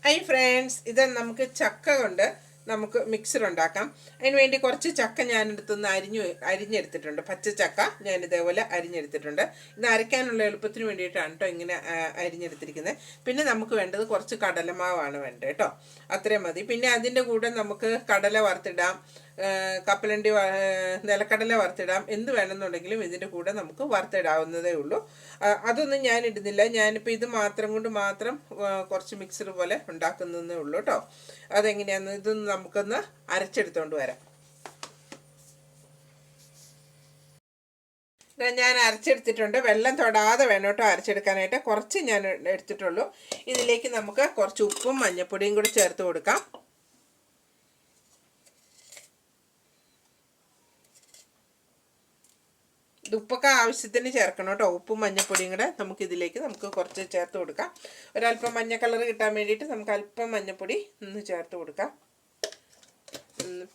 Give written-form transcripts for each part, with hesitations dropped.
Hi friends, ഇത് നമുക്ക് ചക്ക കൊണ്ട് നമുക്ക് മിക്സർ ഉണ്ടാക്കാം. അതിന് വേണ്ടി കുറച്ച് ചക്ക ഞാനെടുത്തൊന്ന് അരിഞ്ഞെടുത്തിട്ടുണ്ട്. പച്ച ചക്ക ഞാൻ ഇതേപോലെ അരിഞ്ഞെടുത്തിട്ടുണ്ട്. ഇത് അരയ്ക്കാനുള്ള എളുപ്പത്തിന് വേണ്ടിയിട്ടാണ് കേട്ടോ ഇങ്ങനെ അരിഞ്ഞെടുത്തിരിക്കുന്നത്. പിന്നെ നമുക്ക് വേണ്ടത് കുറച്ച് കടലമാവാണ് വേണ്ടത് കേട്ടോ. അത്രയും മതി. പിന്നെ അതിൻ്റെ കൂടെ നമുക്ക് കടല വറുത്തിടാം, കപ്പലണ്ടി, നിലക്കടല വറുത്തിടാം. എന്ത് വേണമെന്നുണ്ടെങ്കിലും ഇതിൻ്റെ കൂടെ നമുക്ക് വറുത്തിടാവുന്നതേ ഉള്ളൂ. അതൊന്നും ഞാൻ ഇടുന്നില്ല. ഞാനിപ്പോൾ ഇത് മാത്രം കൊണ്ട് മാത്രം കുറച്ച് മിക്സർ പോലെ ഉണ്ടാക്കുന്നതേ ഉള്ളൂ കേട്ടോ. അതെങ്ങനെയാണെന്ന് ഇതൊന്ന് നമുക്കൊന്ന് അരച്ചെടുത്തോണ്ട് വരാം. ഞാൻ അരച്ചെടുത്തിട്ടുണ്ട്. വെള്ളം തൊടാതെ വേണം കേട്ടോ അരച്ചെടുക്കാനായിട്ട്. കുറച്ച് ഞാൻ എടുത്തിട്ടുള്ളൂ. ഇതിലേക്ക് നമുക്ക് കുറച്ച് ഉപ്പും മഞ്ഞൾപ്പൊടിയും കൂടി ചേർത്ത് കൊടുക്കാം. ഉപ്പൊക്കെ ആവശ്യത്തിന് ചേർക്കണം കേട്ടോ. ഉപ്പും മഞ്ഞൾപ്പൊടിയും കൂടെ നമുക്ക് കുറച്ച് ചേർത്ത് കൊടുക്കാം. ഒരല്പം മഞ്ഞ കളർ കിട്ടാൻ വേണ്ടിയിട്ട് നമുക്ക് അല്പം മഞ്ഞൾപ്പൊടി ഒന്ന് ചേർത്ത് കൊടുക്കാം.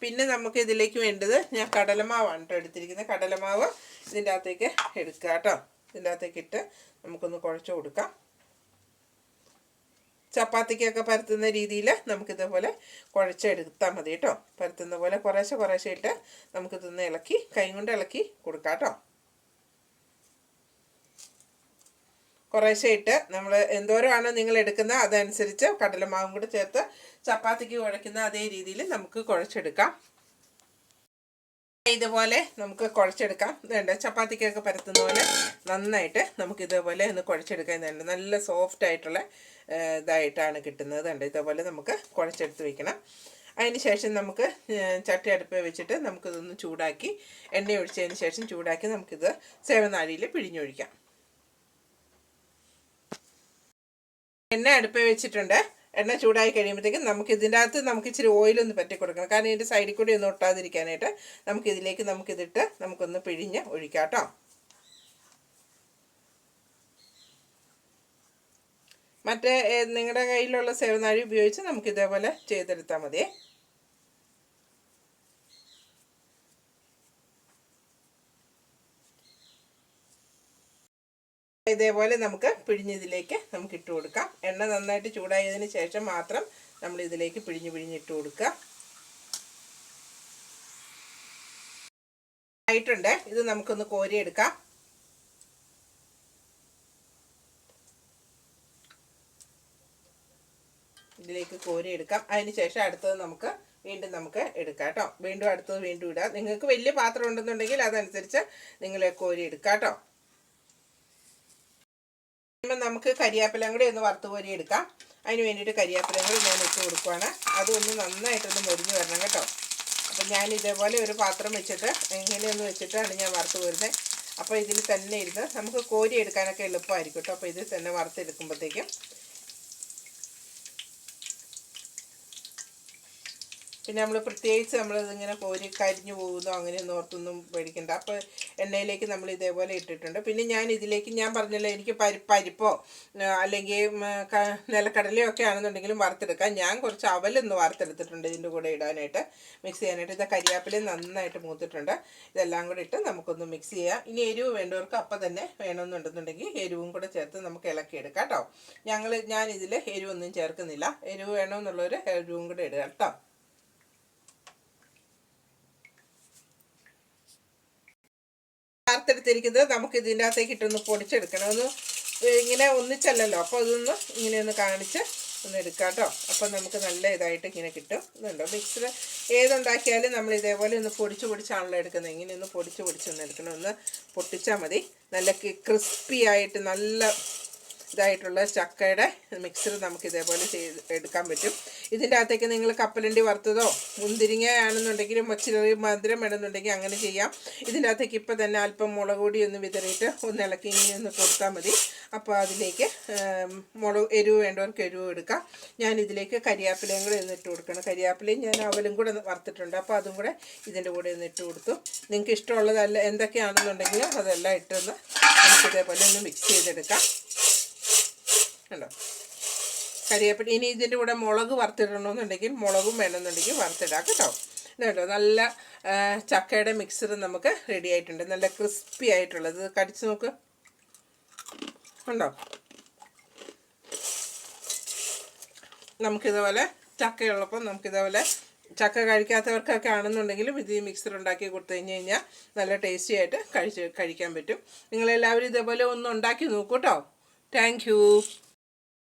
പിന്നെ നമുക്ക് ഇതിലേക്ക് വേണ്ടത് ഞാൻ കടലമാവാണ് കേട്ടോ എടുത്തിരിക്കുന്നത്. കടലമാവ് ഇതിൻ്റെ അകത്തേക്ക് എടുക്കുക കേട്ടോ. ഇതിൻ്റെ അകത്തേക്ക് ഇട്ട് നമുക്കൊന്ന് കുഴച്ച് കൊടുക്കാം. ചപ്പാത്തിക്കൊക്കെ പരത്തുന്ന രീതിയിൽ നമുക്കിതേപോലെ കുഴച്ചെടുത്താൽ മതി കേട്ടോ. പരത്തുന്ന പോലെ കുറേശ്ശെ ഇട്ട് നമുക്കിതൊന്ന് ഇളക്കി കൈ കൊണ്ട് ഇളക്കി കൊടുക്കാം കേട്ടോ. കുറേശ്ശെ ഇട്ട് നമ്മൾ എന്തോരമാണോ നിങ്ങൾ എടുക്കുന്നത് അതനുസരിച്ച് കടലമാവും കൂടെ ചേർത്ത് ചപ്പാത്തിക്ക് കുഴയ്ക്കുന്ന അതേ രീതിയിൽ നമുക്ക് കുഴച്ചെടുക്കാം. ഇതുപോലെ നമുക്ക് കുഴച്ചെടുക്കാം. വേണ്ട ചപ്പാത്തിക്കൊക്കെ പരത്തുന്ന പോലെ നന്നായിട്ട് നമുക്കിതേപോലെ ഒന്ന് കുഴച്ചെടുക്കാൻ. നല്ല സോഫ്റ്റ് ആയിട്ടുള്ള ഇതായിട്ടാണ് കിട്ടുന്നത്. കണ്ട് ഇതേപോലെ നമുക്ക് കുഴച്ചെടുത്ത് വയ്ക്കണം. അതിന് ശേഷം നമുക്ക് ചട്ടി അടുപ്പ് വെച്ചിട്ട് നമുക്കിതൊന്ന് ചൂടാക്കി, എണ്ണ ഒഴിച്ചതിന് ശേഷം ചൂടാക്കി നമുക്കിത് സേവനാഴിയിൽ പിഴിഞ്ഞൊഴിക്കാം. എണ്ണ അടുപ്പ് വെച്ചിട്ടുണ്ട്. എണ്ണ ചൂടായി കഴിയുമ്പോഴത്തേക്കും നമുക്ക് ഇതിൻ്റെ അകത്ത് നമുക്ക് ഇച്ചിരി ഓയിലൊന്ന് പറ്റി കൊടുക്കണം. കാരണം ഇതിൻ്റെ സൈഡിൽ കൂടി ഒന്നും ഒട്ടാതിരിക്കാനായിട്ട് നമുക്കിതിട്ട് നമുക്കൊന്ന് പിഴിഞ്ഞ് ഒഴിക്കാം കേട്ടോ. മറ്റേ നിങ്ങളുടെ കയ്യിലുള്ള സേവനാഴി ഉപയോഗിച്ച് നമുക്കിതേപോലെ ചെയ്തെടുത്താൽ മതിയേ. ഇതേപോലെ നമുക്ക് പിഴിഞ്ഞതിലേക്ക് നമുക്ക് ഇട്ട് കൊടുക്കാം. എണ്ണ നന്നായിട്ട് ചൂടായതിന് ശേഷം മാത്രം നമ്മൾ ഇതിലേക്ക് പിഴിഞ്ഞിട്ട് കൊടുക്കുക. ആയിട്ടുണ്ട്. ഇത് നമുക്കൊന്ന് കോരിയെടുക്കാം. ഇതിലേക്ക് കോരിയെടുക്കാം. അതിന് ശേഷം അടുത്തത് നമുക്ക് എടുക്കാം കേട്ടോ. അടുത്തത് ഇടാം. നിങ്ങൾക്ക് വലിയ പാത്രം ഉണ്ടെന്നുണ്ടെങ്കിൽ അതനുസരിച്ച് നിങ്ങൾ കോരിയെടുക്കാം കേട്ടോ. നമുക്ക് കരിയാപ്പിലയും കൂടി ഒന്ന് വറുത്ത് കോരി എടുക്കാം. അതിന് വേണ്ടിയിട്ട് കരിയാപ്പിലയും കൂടി ഞാൻ ഇട്ട് കൊടുക്കുവാണ്. അതൊന്ന് നന്നായിട്ടൊന്ന് മൊരിഞ്ഞ് വരണം കേട്ടോ. അപ്പം ഞാൻ ഇതേപോലെ ഒരു പാത്രം വെച്ചിട്ട് ഇങ്ങനെയൊന്ന് വെച്ചിട്ടാണ് ഞാൻ വറുത്ത് കോരുന്നത്. അപ്പോൾ ഇതിൽ തന്നെ ഇരുന്ന് നമുക്ക് കോരി എടുക്കാനൊക്കെ എളുപ്പമായിരിക്കും കേട്ടോ. അപ്പോൾ ഇതിൽ തന്നെ വറുത്തെടുക്കുമ്പോഴത്തേക്കും പിന്നെ നമ്മൾ പ്രത്യേകിച്ച് നമ്മളിതിങ്ങനെ കോരി കരിഞ്ഞു പോകുന്നോ അങ്ങനെയൊന്നും ഓർത്തൊന്നും പേടിക്കണ്ട. അപ്പോൾ എണ്ണയിലേക്ക് നമ്മൾ ഇതേപോലെ ഇട്ടിട്ടുണ്ട്. പിന്നെ ഞാൻ പറഞ്ഞല്ലോ, എനിക്ക് പരിപ്പോ അല്ലെങ്കിൽ നിലക്കടലയോ ഒക്കെ ആണെന്നുണ്ടെങ്കിലും വറുത്തെടുക്കാം. ഞാൻ കുറച്ച് അവലൊന്ന് വറുത്തെടുത്തിട്ടുണ്ട് ഇതിൻ്റെ കൂടെ ഇടാനായിട്ട്, മിക്സ് ചെയ്യാനായിട്ട്. ഇത് കരിയാപ്പിലയും നന്നായിട്ട് മൂത്തിട്ടുണ്ട്. ഇതെല്ലാം കൂടെ ഇട്ട് നമുക്കൊന്ന് മിക്സ് ചെയ്യാം. ഇനി എരിവ് വേണ്ടവർക്ക് അപ്പം തന്നെ വേണമെന്നുണ്ടെന്നുണ്ടെങ്കിൽ എരിവും കൂടെ ചേർത്ത് നമുക്ക് ഇളക്കിയെടുക്കാം കേട്ടോ. ഞാൻ ഇതിൽ എരിവൊന്നും ചേർക്കുന്നില്ല. എരിവ് വേണമെന്നുള്ളവർ എരിവും കൂടെ ഇടുക കേട്ടോ. വറുത്തെടുത്തിരിക്കുന്നത് നമുക്ക് ഇതിൻ്റെ അകത്തേക്ക് ഇട്ടൊന്ന് പൊടിച്ചെടുക്കണം. ഒന്ന് ഇങ്ങനെ ഒന്നിച്ചല്ലല്ലോ, അപ്പോൾ അതൊന്ന് ഇങ്ങനെയൊന്ന് കാണിച്ച് ഒന്ന് എടുക്കാം കേട്ടോ. അപ്പം നമുക്ക് നല്ല ഇതായിട്ട് ഇങ്ങനെ കിട്ടും. ഇതുണ്ടോ, മിക്സർ ഏതുണ്ടാക്കിയാലും നമ്മൾ ഇതേപോലെ ഒന്ന് പൊടിച്ചാണല്ലോ എടുക്കുന്നത്. ഇങ്ങനെ ഒന്ന് പൊടിച്ചൊന്ന് എടുക്കണം. ഒന്ന് പൊട്ടിച്ചാൽ മതി. നല്ല ക്രിസ്പി ആയിട്ട് നല്ല ഇതായിട്ടുള്ള ചക്കയുടെ മിക്സർ നമുക്ക് ഇതേപോലെ എടുക്കാൻ പറ്റും. ഇതിൻ്റെ അകത്തേക്ക് നിങ്ങൾ കപ്പലണ്ടി വറുത്തതോ മുന്തിരിങ്ങ ആണെന്നുണ്ടെങ്കിലും ചെറിയ മധുരം വേണമെന്നുണ്ടെങ്കിൽ അങ്ങനെ ചെയ്യാം. ഇതിൻ്റെ അകത്തേക്ക് ഇപ്പം തന്നെ അല്പം മുളക് പൊടി ഒന്ന് വിതറിയിട്ട് ഒന്ന് ഇളക്കി ഇങ്ങനെ ഒന്ന് കൊടുത്താൽ മതി. അപ്പോൾ അതിലേക്ക് എരിവ് വേണ്ടവർക്ക് എരിവ് എടുക്കാം. ഞാനിതിലേക്ക് കരിയാപ്പിലയും കൂടെ ഒന്ന് ഇട്ട് കൊടുക്കണം. കരിയാപ്പിലയും ഞാൻ അവലും കൂടെ വറുത്തിട്ടുണ്ട്. അപ്പോൾ അതും കൂടെ ഇതിൻ്റെ കൂടെ ഒന്ന് ഇട്ട് കൊടുത്തു. നിങ്ങൾക്ക് ഇഷ്ടമുള്ളതല്ല എന്തൊക്കെയാണെന്നുണ്ടെങ്കിലും അതെല്ലാം ഇട്ടൊന്ന് നമുക്കിതേപോലെ ഒന്ന് മിക്സ് ചെയ്തെടുക്കാം. ഉണ്ടോ, കരിയാപ്പില. ഇനി ഇതിൻ്റെ കൂടെ മുളക് വറുത്തിടണമെന്നുണ്ടെങ്കിൽ മുളകും വേണമെന്നുണ്ടെങ്കിൽ വറുത്തിടാം കേട്ടോ. ഇതുണ്ടോ, നല്ല ചക്കയുടെ മിക്സർ നമുക്ക് റെഡി ആയിട്ടുണ്ട്. നല്ല ക്രിസ്പി ആയിട്ടുള്ളത്. കടിച്ച് നോക്ക്, ഉണ്ടോ. നമുക്കിതുപോലെ ചക്കയുള്ളപ്പം നമുക്കിതുപോലെ ചക്ക കഴിക്കാത്തവർക്കൊക്കെ ആണെന്നുണ്ടെങ്കിലും ഇത് ഈ മിക്സർ ഉണ്ടാക്കി കൊടുത്തു കഴിഞ്ഞാൽ നല്ല ടേസ്റ്റി ആയിട്ട് കഴിക്കാൻ പറ്റും. നിങ്ങളെല്ലാവരും ഇതേപോലെ ഒന്ന് ഉണ്ടാക്കി നോക്കൂ കേട്ടോ. Thank you.